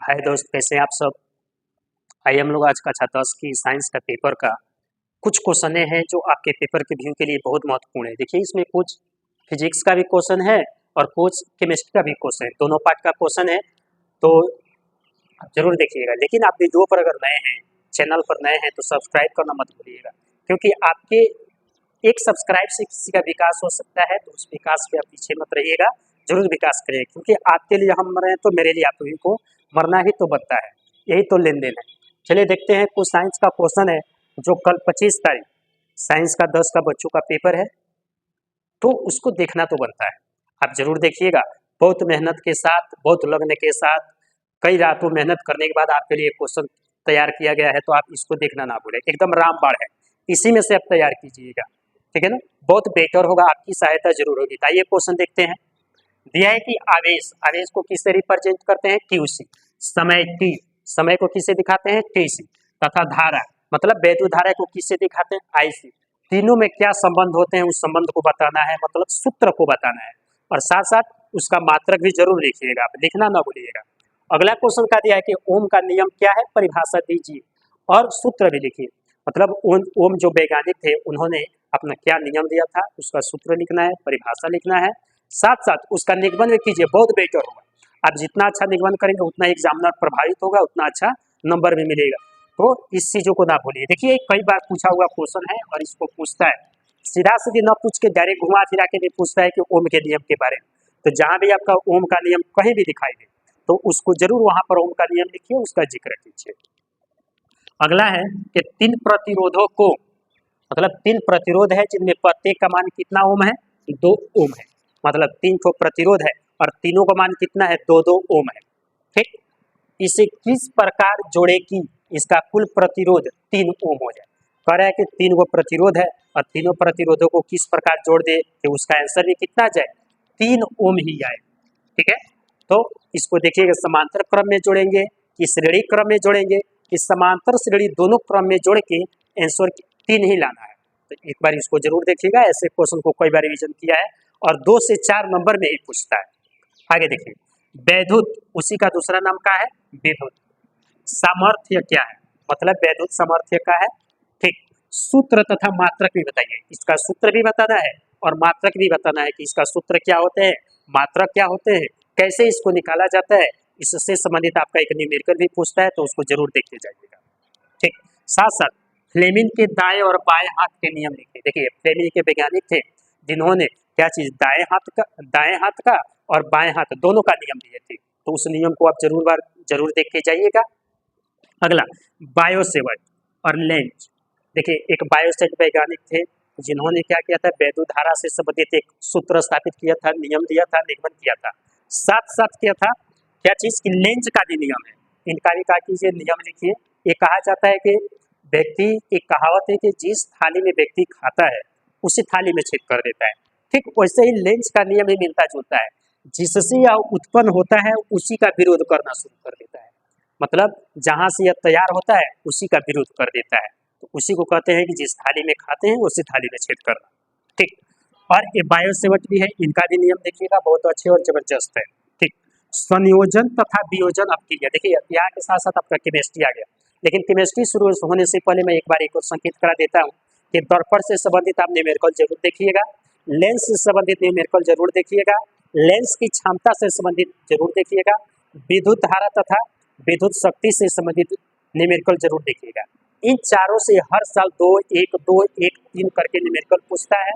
हाय दोस्त, कैसे हैं आप सब। आइए हम लोग आज कक्षा 10 की साइंस का पेपर का कुछ क्वेश्चन हैं जो आपके पेपर के व्यू के लिए बहुत महत्वपूर्ण है। देखिए, इसमें कुछ फिजिक्स का भी क्वेश्चन है और कुछ केमिस्ट्री का भी क्वेश्चन है, दोनों पार्ट का क्वेश्चन है। तो आप जरूर देखिएगा। लेकिन आप वीडियो पर अगर नए हैं, चैनल पर नए हैं, तो सब्सक्राइब करना मत भूलिएगा, क्योंकि आपके एक सब्सक्राइब से किसी का विकास हो सकता है। तो उस विकास पे आप पीछे मत रहिएगा, जरूर विकास करिए, क्योंकि आपके लिए हम मर रहे हैं तो मेरे लिए आप सभी को मरना ही तो बनता है। यही तो लेन देन है। चलिए देखते हैं, कुछ साइंस का क्वेश्चन है जो कल 25 तारीख साइंस का 10 का बच्चों का पेपर है, तो उसको देखना तो बनता है। आप जरूर देखिएगा, बहुत मेहनत के साथ, बहुत लगन के साथ, कई रातों मेहनत करने के बाद आपके लिए क्वेश्चन तैयार किया गया है, तो आप इसको देखना ना भूलें। एकदम रामबाण है, इसी में से आप तैयार कीजिएगा, ठीक है ना। बहुत बेहतर होगा, आपकी सहायता जरूर होगी। आइए क्वेश्चन देखते हैं। दिया है कि आवेश आवेश को किससे रिप्रेजेंट करते हैं? क्यूसी। समय टी, समय को किससे दिखाते हैं? टीसी। तथा धारा मतलब वैद्युत धारा को किससे दिखाते हैं? आईसी। तीनों में क्या संबंध होते हैं, उस संबंध को बताना है, मतलब सूत्र को बताना है, और साथ साथ उसका मात्रक भी जरूर लिखिएगा, आप लिखना ना भूलिएगा। अगला क्वेश्चन का दिया है कि ओम का नियम क्या है, परिभाषा दीजिए, और सूत्र भी लिखिए। मतलब ओम जो वैज्ञानिक थे, उन्होंने अपना क्या नियम दिया था, उसका सूत्र लिखना है, परिभाषा लिखना है, साथ साथ उसका निगमन भी कीजिए, बहुत बेहतर होगा। आप जितना अच्छा निगमन करेंगे उतना एग्जामिनर प्रभावित होगा, उतना अच्छा नंबर भी मिलेगा। तो इस चीजों को ना भूलिए। देखिए, कई बार पूछा हुआ क्वेश्चन है और इसको पूछता है, सीधा सीधी न पूछ के डायरेक्ट घुमा फिरा के भी पूछता है कि ओम के नियम के बारे में। तो जहां भी आपका ओम का नियम कहीं भी दिखाई दे, तो उसको जरूर वहां पर ओम का नियम लिखिए, उसका जिक्र कीजिए। अगला है कि तीन प्रतिरोधों को, मतलब तीन प्रतिरोध है जिनमें प्रत्येक का मान कितना ओम है? 2 ओम है। मतलब 3 ठो प्रतिरोध है और तीनों का मान कितना है? 2-2 ओम है। ठीक, इसे किस प्रकार जोड़े कि इसका कुल प्रतिरोध 3 ओम हो जाए। कह रहा है कि 3 गो प्रतिरोध है और तीनों प्रतिरोधों को किस प्रकार जोड़ दे कि उसका आंसर भी कितना जाए? 3 ओम ही आए। ठीक है, तो इसको देखिएगा, समांतर क्रम में जोड़ेंगे कि श्रेणी क्रम में जोड़ेंगे, कि समांतर श्रेणी दोनों क्रम में जोड़ के आंसर 3 ही लाना है। तो एक बार इसको जरूर देखिएगा, ऐसे क्वेश्चन को कई बार रिवीजन किया है और 2 से 4 नंबर में ही पूछता है। आगे देखिए, वैद्युत, उसी का दूसरा नाम क्या है? विद्युत। सामर्थ्य क्या है? मतलब वैद्युत सामर्थ्य का है। ठीक, सूत्र तथा मात्रक भी बताइए, इसका सूत्र भी बताना है और मात्रक भी बताना है कि इसका सूत्र क्या होते हैं, मात्रक क्या होते हैं, कैसे इसको निकाला जाता है। इससे संबंधित आपका एक न्यूमेरिकल भी पूछता है, तो उसको जरूर देख के जाइएगा। ठीक, साथ साथ फ्लेमिंग के दाएं और बाएं हाथ के नियम लिखिए। देखिए, फ्लेमिंग के वैज्ञानिक थे जिन्होंने क्या चीज, दाएं हाथ का और बाएं हाथ दोनों का नियम दिए थे। तो उस नियम को आप जरूर देख के जाइएगा। अगला, बायोसेवर्ट और लेंज। देखिए, एक बायोसेट वैज्ञानिक थे जिन्होंने क्या किया था, वैद्युत धारा से संबंधित एक सूत्र स्थापित किया था, नियम दिया था, निगमन किया था। साथ साथ किया था क्या चीज की, लेंज का भी नियम है। इनका भी क्या कीजिए, नियम लिखिए। ये कहा जाता है कि व्यक्ति, एक कहावत है कि जिस थाली में व्यक्ति खाता है उसी थाली में छेद कर देता है। ठीक वैसे ही लेंज का नियम भी मिलता जुलता है, जिससे यह उत्पन्न होता है उसी का विरोध करना शुरू कर देता है। मतलब जहां से यह तैयार होता है उसी का विरोध कर देता है। तो उसी को कहते हैं कि जिस थाली में खाते हैं उसी थाली में छेद करना। ठीक, और ये बायोसेवर्ट भी है, इनका भी नियम देखिएगा, बहुत अच्छे और जबरदस्त है। ठीक, संयोजन तथा वियोजन अपक्रिया। देखिए, यहाँ के साथ साथ आपका केमिस्ट्री आ गया, लेकिन केमिस्ट्री शुरू होने से पहले मैं एक बार एक और संकेत करा देता हूँ कि दर्पण से संबंधित आप न्यूमेरिकल जरूर देखिएगा, लेंस से संबंधित न्यूमेरिकल जरूर देखिएगा, लेंस की क्षमता से संबंधित जरूर देखिएगा, विद्युत धारा तथा विद्युत शक्ति से संबंधित न्यूमेरिकल जरूर देखिएगा। इन चारों से हर साल 2, 1, 2, 1, 3 करके न्यूमेरिकल पूछता है।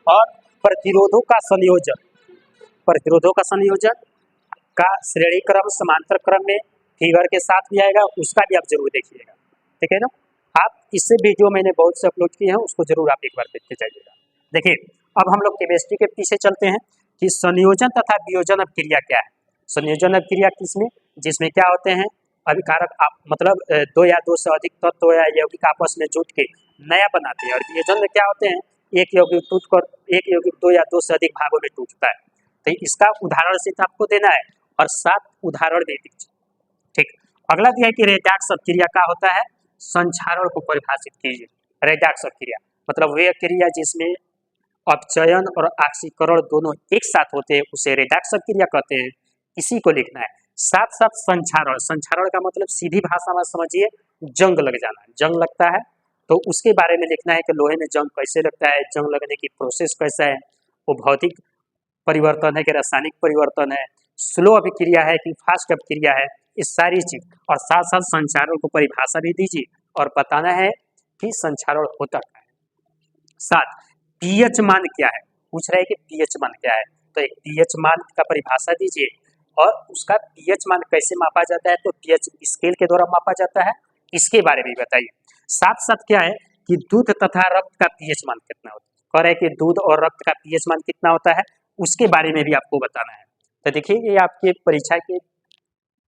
और प्रतिरोधों का संयोजन, प्रतिरोधों का संयोजन का श्रेणी क्रम, समांतर क्रम में फिगर के साथ भी आएगा, उसका भी आप जरूर देखिएगा। ठीक है ना। आप इससे वीडियो मैंने बहुत से अपलोड किए हैं, उसको जरूर आप एक बार देखते जाइएगा। देखिए, अब हम लोग केमिस्ट्री के पीछे चलते हैं कि संयोजन तथा वियोजन अपक्रिया क्या है। संयोजन अपक्रिया किसमें, जिसमें क्या होते हैं, अभिकारक आप मतलब 2 या 2 से अधिक तत्व या यौगिक आपस में जुट के नया बनाते हैं। और वियोजन में क्या होते हैं, एक यौगिक टूटकर एक यौगिक 2 या 2 से अधिक भागों में टूटता है। तो इसका उदाहरण सिर्फ आपको देना है और 7 उदाहरण दे दीजिए। ठीक, अगला दिया है कि रेडॉक्स अपक्रिया क्या होता है, संक्षारण को परिभाषित कीजिए। रेडॉक्स अपक्रिया मतलब वह क्रिया जिसमें अपचयन और ऑक्सीकरण दोनों एक साथ होते हैं, उसे रेडॉक्स अपक्रिया कहते हैं। इसी को लिखना है। साथ साथ संक्षारण, संक्षारण का मतलब सीधी भाषा में समझिए जंग लग जाना, जंग लगता है तो उसके बारे में लिखना है कि लोहे में जंग कैसे लगता है, जंग लगने की प्रोसेस कैसा है, वो भौतिक परिवर्तन है कि रासायनिक परिवर्तन है, स्लो अभिक्रिया है कि फास्ट अभिक्रिया है, इस सारी चीज। और साथ साथ संक्षारण को परिभाषा भी दीजिए और बताना है कि संक्षारण होता क्या है। साथ पीएच मान क्या है, पूछ रहे हैं कि पीएच मान क्या है, तो एक पीएच मान का परिभाषा दीजिए और उसका पीएच मान कैसे मापा जाता है, तो पीएच स्केल के द्वारा मापा जाता है, इसके बारे में बताइए। साथ साथ क्या है कि दूध तथा रक्त का पीएच मान कितना होता है, कह रहे हैं कि दूध और रक्त का पीएच मान कितना होता है, उसके बारे में भी आपको बताना है। तो देखिए ये आपके परीक्षा के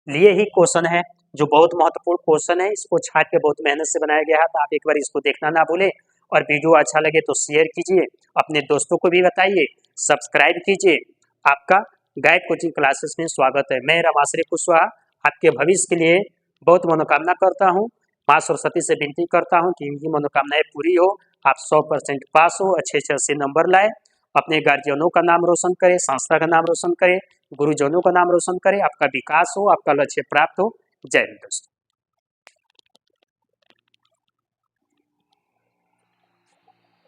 लिए ही क्वेश्चन है, जो बहुत महत्वपूर्ण क्वेश्चन है, इसको छाट के बहुत मेहनत से बनाया गया है, तो आप एक बार इसको देखना ना भूले। और वीडियो अच्छा लगे तो शेयर कीजिए, अपने दोस्तों को भी बताइए, सब्सक्राइब कीजिए। आपका गाइड कोचिंग क्लासेस में स्वागत है। मैं रमाश्री कुशवाहा आपके भविष्य के लिए बहुत मनोकामना करता हूँ। माँ सरस्वती से विनती करता हूँ कि इनकी मनोकामनाएं पूरी हो, आप 100% पास हो, अच्छे से अच्छे नंबर लाए, अपने गार्जियनों का नाम रोशन करें, संस्था का नाम रोशन करें, गुरुजनों का नाम रोशन करें, आपका विकास हो, आपका लक्ष्य प्राप्त हो। जय हिंद दोस्तों।